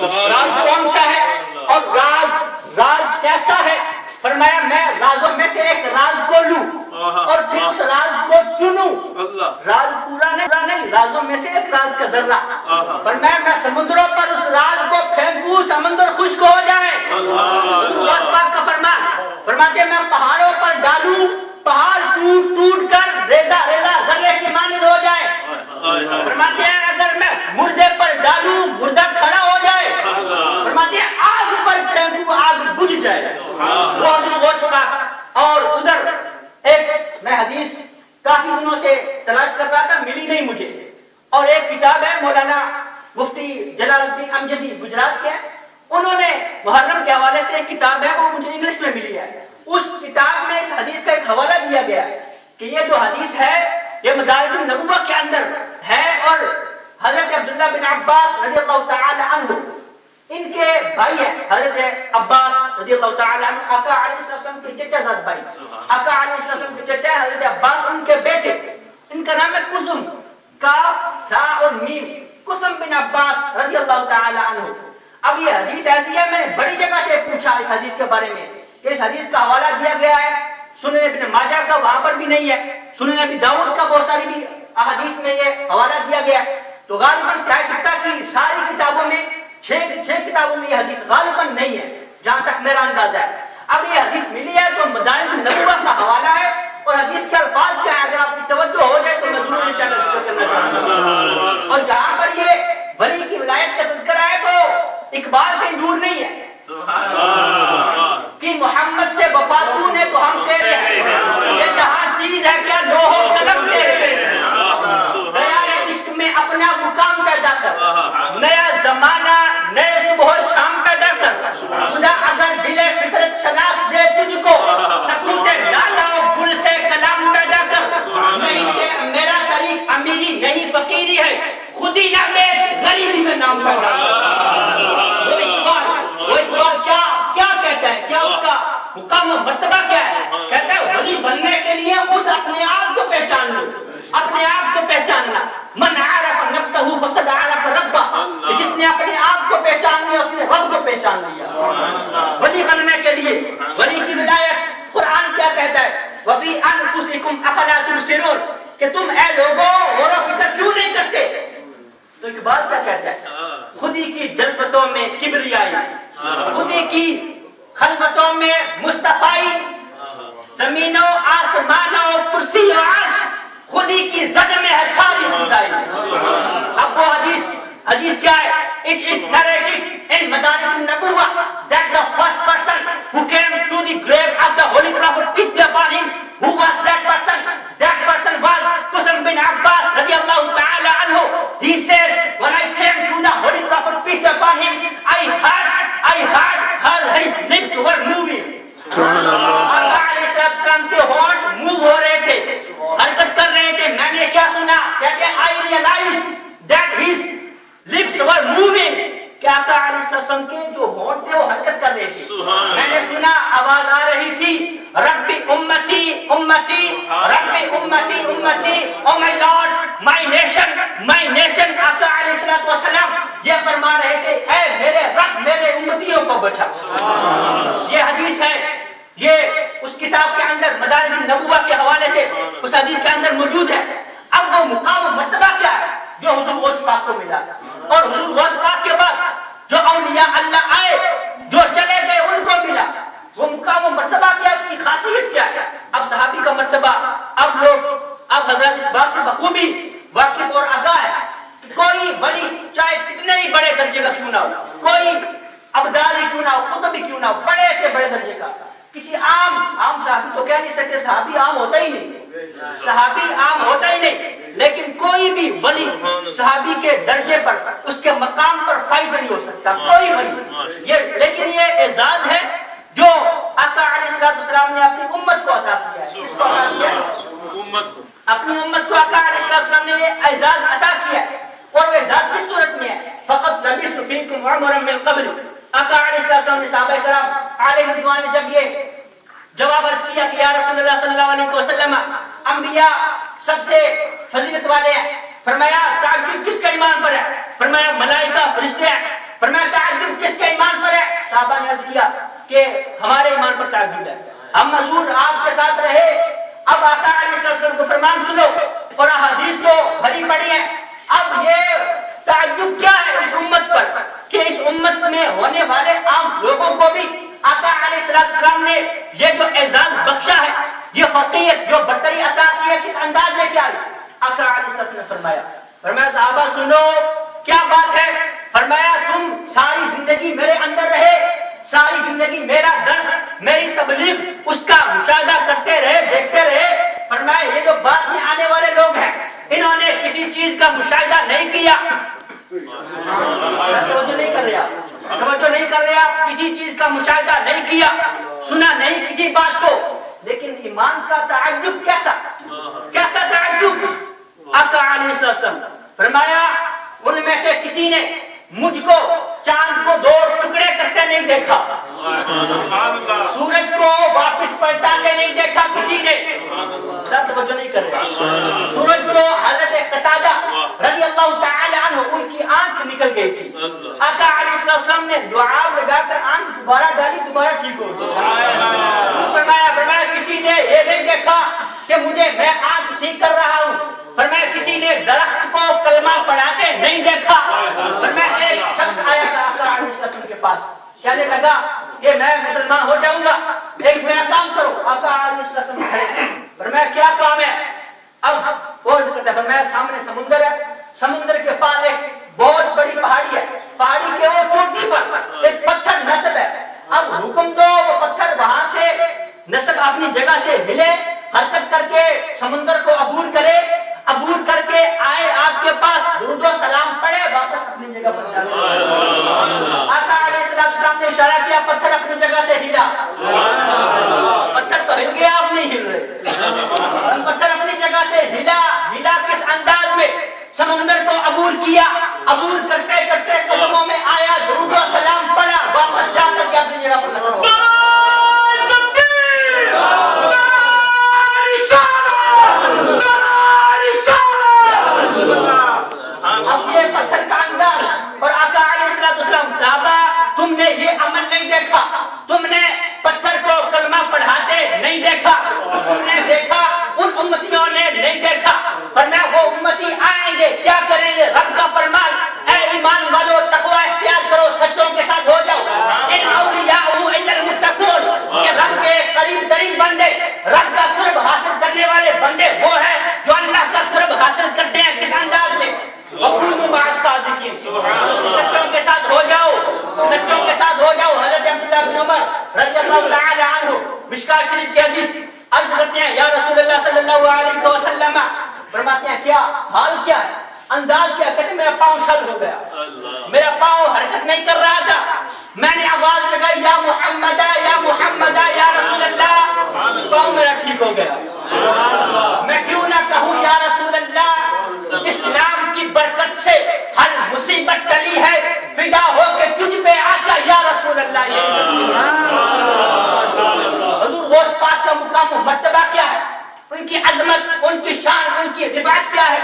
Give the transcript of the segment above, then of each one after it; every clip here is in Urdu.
راز کون سا ہے اور راز کیسا ہے؟ فرمایا میں رازوں میں سے ایک راز کو لوں اور پھر اس راز کو چنوں. راز پورا نہیں, رازوں میں سے ایک راز کا ذرہ. فرمایا میں سمندروں پر اس راز کو پھینکوں, سمندر خشک ہو جائے. فرماتے میں پہاڑوں پر ڈالوں, پہاڑ ٹوٹ کر ریزہ ذرے کی مانند ہو جائے. فرماتے ہیں اگر میں مردے پر ڈالوں, مردہ کھڑا ہو جائے. فرماتے ہیں آگ پر پھینکوں, آگ بجھ جائے. اور ادھر ایک میں حدیث کافی دنوں سے تلاش کر رہا تھا, ملی نہیں مجھے. اور ایک کتاب ہے مولانا مفتی جلال الدین امجدی گجرات کے, انہوں نے محرم کے حوالے سے ایک کتاب ہے, وہ مجھے انگلش میں ملی ہے. اس کتاب میں اس حدیث کا ایک حوالہ دیا گیا ہے کہ یہ جو حدیث ہے یہ مدارج النبوہ کے اندر ہے. اور حضرت عبداللہ بن عباس رضی اللہ تعالی عنہ, ان کے بھائی ہیں حضرت عباس رضی اللہ تعالی عنہ, آقا علیہ السلام کے چچا زاد بھائی. آقا علیہ السلام کے چچا حضرت عباس, ان کے بیٹے, ان کا نام ہے قسم, کاف تھا اور میم, قسم بن عباس رضی اللہ تعالی عنہ. اب یہ حدیث ایسی ہے, میں نے بڑی جگہ سے پوچھا اس حدیث کے بارے میں, اس حدیث کا حوالہ دیا گیا ہے سنن ابن ماجہ کا, وہاں پر بھی نہیں ہے. سنن ابی داؤد کا بہت ساری بھی احادیث میں یہ حوالہ دیا گیا ہے. تو غالباً سیاہ سکتہ کی ساری کتابوں میں, چھ کتابوں میں یہ حدیث غالباً نہیں ہے جہاں تک میرا اندازہ ہے. اب یہ حدیث ملی ہے تو مدارج النبوہ کا حوالہ ہے, اور حدیث کے الفاظ کیا ہے اگر آپ کی توجہ ہو جائے تو میں ضرور انشاءاللہ ذکر کرنا چاہوں گا. اور جہاں پر یہ ولی کی ولایت کا تذکرہ ہے تو اقبال کہیں دور نہیں ہے کہ محمد سے وفا تو نے تو ہم تیرے ہیں, یہ جہاں چیز ہے کیا لوح و قلم تیرے ہیں. دیار عشق میں اپنا مقام پیدا کر, نیا زمانہ نئے صبح و شام پیدا کر. خدا اگر دل فطرت شناس دے تجھ کو, سکوت لالا و گل سے کلام پیدا کر. نہیں کہ میرا طریق امیری نہیں فقیری ہے, خودی نہ بیچ غریبی میں نام پیدا کر. وہ اقبال کیا کہتا ہے, کیا اس کا مقام و مرتبہ کیا ہے؟ کہتا ہے ولی بننے کے لیے خود اپنے آپ کو پہچان لو, اپنے آپ کو پہچاننا. من عرف نفسہ فقد عرف ربہ, جس نے اپنے آپ کو پہچان لیا اس نے رب کو پہچان لیا. ولی بننے کے لیے ولی کی ولایت قرآن کیا کہتا ہے, وفی انفسکم افلا تبصرون, کہ تم اے لوگوں غور و فکر کیوں نہیں کرتے. تو اقبال کیا کہتا ہے, خودی کی جلوتوں میں کبریائی, خودی کی خلوتوں میں مصطفی, زمینوں آسمانوں کرسی و عرش, خودی کی زد میں ہے ساری خدائی. اب وہ حدیث کیا ہے, it is narrated in Madarij al-Nubuwah that the first person who came to the grave of the Holy Prophet, peace be upon him, who was that person? That person was Qusam bin Abbas radiyallahu ta'ala anhu. He says, when I came to the Holy Prophet, peace be upon him, I heard his lips were moving. آقا علیہ السلام کے ہونٹ موو ہو رہے تھے, حرکت کر رہے تھے. میں نے کیا سنا, کہتے ہیں I realized that his lips were moving, کہ آقا علیہ السلام کے جو ہونٹ تھے وہ حرکت کر رہے تھے. میں نے سنا آواز آ رہی تھی, ربی امتی امتی, ربی امتی امتی, او مائی لارڈ مائی نیشن. آقا علیہ السلام یہ فرما رہے تھے, اے میرے رب میرے امتیوں کو بچا. یہ حدیث ہے, یہ اس کتاب کے اندر مدارج النبوہ کے حوالے سے اس حدیث کے اندر موجود ہے. اب وہ مقام و مرتبہ کیا ہے جو حضور غوث پاک کو ملا, اور حضور غوث پاک کے بعد جو اولیاء اللہ آئے جو چلے گئے ان کو ملا, وہ مقام و مرتبہ کیا, اس کی خاصیت کیا ہے. اب صحابی کا مرتبہ, اب حضرت اس بات سے بخوبی واقف اور آگاہ ہے. کوئی ولی چاہے کتنے ہی بڑے درجے کا کیوں نہ ہو, کوئی ابدالی کیوں نہ ہو, قطبی کیوں نہ ہو, بڑے سے بڑے درجے کا, کسی عام صحابی تو کہہ نہیں سکتے, صحابی عام ہوتا ہی نہیں, صحابی عام ہوتا ہی نہیں, لیکن کوئی بھی ولی صحابی کے درجے پر, اس کے مقام پر فائز نہیں ہو سکتا کوئی ولی. لیکن یہ اعزاز ہے جو آقا علیہ السلام نے اپنی امت کو عطا کیا ہے. کس کو عطا کیا ہے؟ اپنی امت کو آقا علیہ السلام نے یہ اعزاز عطا کیا ہے. اور وہ اعزاز کس صورت میں ہے, فقط لبثت فیکم عمرا من قبل. آقا علیہ السلام نے صحابہ کرام علیہ رضوان نے جب یہ جواب عرض کیا کہ یا رسول اللہ صلی اللہ علیہ وسلم, انبیاء سب سے فضیلت والے ہیں, فرمایا تعجب کس کا ایمان پر ہے, فرمایا ملائکہ فرشتے ہیں, فرمایا تعجب صحابہ نے عرض کیا کہ ہمارے ایمان پر تعجب ہے، ہم حضور آپ کے ساتھ رہے، اب آقا علیہ السلام کو فرمان سنو، اور حدیث تو بھری پڑی ہے، اب یہ تعجب کیا ہے اس امت پر کہ اس امت میں ہونے والے عام لوگوں کو بھی آقا علیہ السلام نے یہ جو اعزاز بخشا ہے، یہ فقیت جو برتری عطا کی ہے، کس انداز میں کیا ہے؟ آقا علیہ السلام نے فرمایا صحابہ سنو کیا بات ہے، فرمایا تم ساری زندگی میرے اندر رہے، ساری زندگی میرا درس میری تبلیغ اس کا مشاہدہ کرتے رہے، دیکھتے رہے، فرمایا یہ جو بعد میں آنے والے لوگ ہیں انہوں نے کسی چیز کا مشاہدہ نہیں کیا، توجہ نہیں کر رہے آپ، کسی چیز کا مشاہدہ نہیں کیا، سنا نہیں کسی بات کو، لیکن ایمان کا تعجب کیسا تعجب؟ آقا علیہ السلام فرمایا ان میں سے کسی نے مجھ کو چاند کو 2 ٹکڑے کرتے نہیں دیکھا، سورج کو واپس پلٹاتے نہیں دیکھا کسی نے، توجہ نہیں کر رہے، سورج کو حضرت قتادہ رضی اللہ تعالی عنہ ان کی آنکھ نکل گئی تھی، آقا علیہ السلام نے دعا لگا کر آنکھ دوبارہ ڈالی، دوبارہ ٹھیک ہو گئی، فرمایا کسی نے یہ نہیں دیکھا کہ میں آنکھ ٹھیک کر رہا ہوں، فرمایا کسی نے درخت کو کلمہ پڑھاتے نہیں دیکھا، فرمایا ایک شخص آیا تھا آقا علیہ السلام کے پاس، کہنے لگا کہ میں مسلمان ہو جاؤں گا، ایک میرا کام کرو، آقا علیہ السلام کھڑے، فرمایا کیا کام ہے؟ اب وہ ذکر کرتا ہے، فرمایا سامنے سمندر ہے، سمندر کے پار ایک بہت بڑی پہاڑی ہے، پہاڑی کے وہ چوٹی پر ایک پتھر نصب ہے، اب حکم دو وہ پتھر وہاں سے نصب اپنی جگہ سے ہلے، حرکت کر کے سمندر کو عبور کرے، عبور کر کے آئے آپ کے پاس، درود و سلام پڑھے، واپس اپنی جگہ پر چلے۔ آقا علیہ السلام نے اشارہ کیا، پتھر اپنی جگہ سے ہلا، پتھر تو ہل گیا، آپ نہیں ہل رہے، پتھر اپنی جگہ سے ہلا کس انداز میں؟ سمندر کو عبور کیا، عبور کرتے کرتے قدموں میں آیا، درود و سلام پڑھا، واپس جا کر کے اپنی جگہ پر نصب ہوا۔ اب یہ پتھر کا انداز، اور آقا علیہ السلام صحابہ تم نے یہ عمل نہیں دیکھا، تم نے پتھر کو کلمہ پڑھاتے نہیں دیکھا، تم نے دیکھا ان امتیوں نے نہیں دیکھا، فرمایا وہ امتی آئیں گے کیا کریں گے؟ رب کا فرمان، اے ایمان والو تقوی اختیار کرو، سچوں کے ساتھ ہو جاؤ، ان اولیاء الا المتقون، کہ رب کے قریب ترین بندے، رب کا قرب حاصل کرنے والے بندے وہ ہیں جو اللہ کا قرب حاصل کرتے ہیں، کس انداز میں؟ وَكُونُوا مَعَ الصَّادِقِينَ، سچوں کے ساتھ ہو جاؤ، سچوں کے ساتھ ہو جاؤ۔ حضرت عبداللہ بن عمر رضی اللہ تعالی عنہ مشکات شریف کی حدیث عرض کرتے ہیں، یا رسول اللہ صلی اللہ علیہ وسلم، فرماتے ہیں کیا حال کیا ہے، انداز کیا؟ کہتے ہیں میرا پاؤں شل ہو گیا، میرا پاؤں حرکت نہیں کر رہا تھا، میں نے آواز لگائی یا محمد یا محمد یا رسول اللہ، پاؤں میرا ٹھیک ہو گیا۔ میں کیوں نہ کہوں یا رسول اللہ، اسلام کی برکت سے ہر مصیبت ٹلی ہے، فدا ہو کے تجھ پہ آقا یا رسول اللہ۔ حضور غوث پاک کا مقام و مرتبہ کیا ہے، ان کی عظمت، ان کی شان، ان کی رفعت کیا ہے؟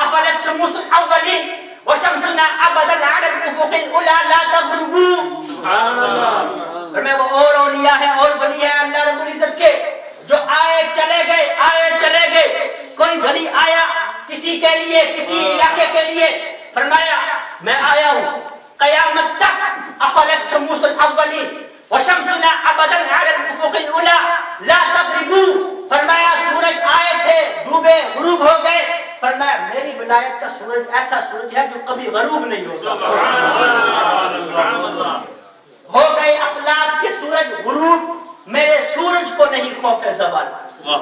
افلت شموس الاولین وشمسنا ابدا علی الافق الاولی لا تغربوا۔ فرمایا وہ اور اولیاء ہیں اور ولی ہیں اللہ رب العزت کے جو آئے چلے گئے، کوئی ولی آیا کسی کے لیے، کسی علاقے کے لیے، فرمایا میں آیا ہوں قیامت تک، افلت شموس الاولین وشمسنا ابدا علی الافق الاولی لا تغربوا، فرمایا سورج آئے تھے، ڈوبے، غروب ہو گئے، فرمایا میری ولایت کا سورج ایسا سورج ہے جو کبھی غروب نہیں ہوگا۔ ہو گئے افلاک کے سورج غروب، میرے سورج کو نہیں خوف ہے زوال۔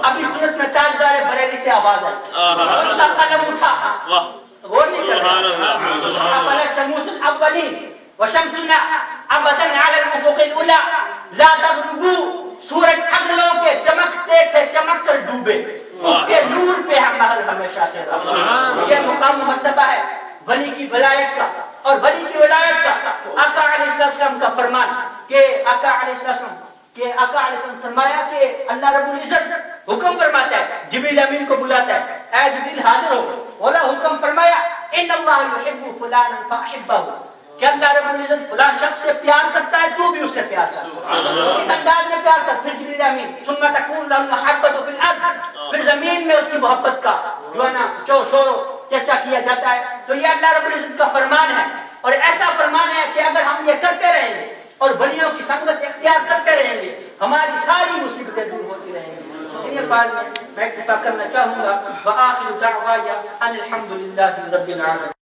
ابھی سورج میں تاجدار بریلی سے آواز ہے، ان کا قلم اٹھا، غور نہیں کر رہا، افلت شموس الاولین وشمسنا ابدا علی الافق الاولی لا تغربوا، سورج اگلوں کے چمکتے تھے، چمک کر ڈوبے، اس کے نور پہ ہم محل ہمیشہ سے رہا۔ یہ مقام مرتبہ ہے ولی کی ولایت کا، اور ولی کی ولایت کا آقا علیہ السلام کا فرمان کہ آقا علیہ السلام فرمایا کہ اللہ رب العزت حکم فرماتا ہے، جبریل امین کو بلاتا ہے، اے جبریل حاضر ہو، اولا حکم فرمایا ان اللہ یحب فلانا فاحبہ، کہ اللہ رب العزت فلان شخص سے پیار کرتا ہے، تو بھی اسے میں اس کی محبت کا جو ہے نا شور چرچا کیا جاتا ہے. تو یہ اللہ رب العزت کا فرمان ہے, اور ایسا فرمان ہے کہ اگر ہم یہ کرتے رہیں گے اور ولیوں کی صحبت اختیار کرتے رہیں گے, ہماری ساری مصیبتیں دور ہوتی رہیں گی. یہ بات میں اکتفا کرنا چاہوں گا. وآخر دعوایا ان الحمد للہ رب العالمین.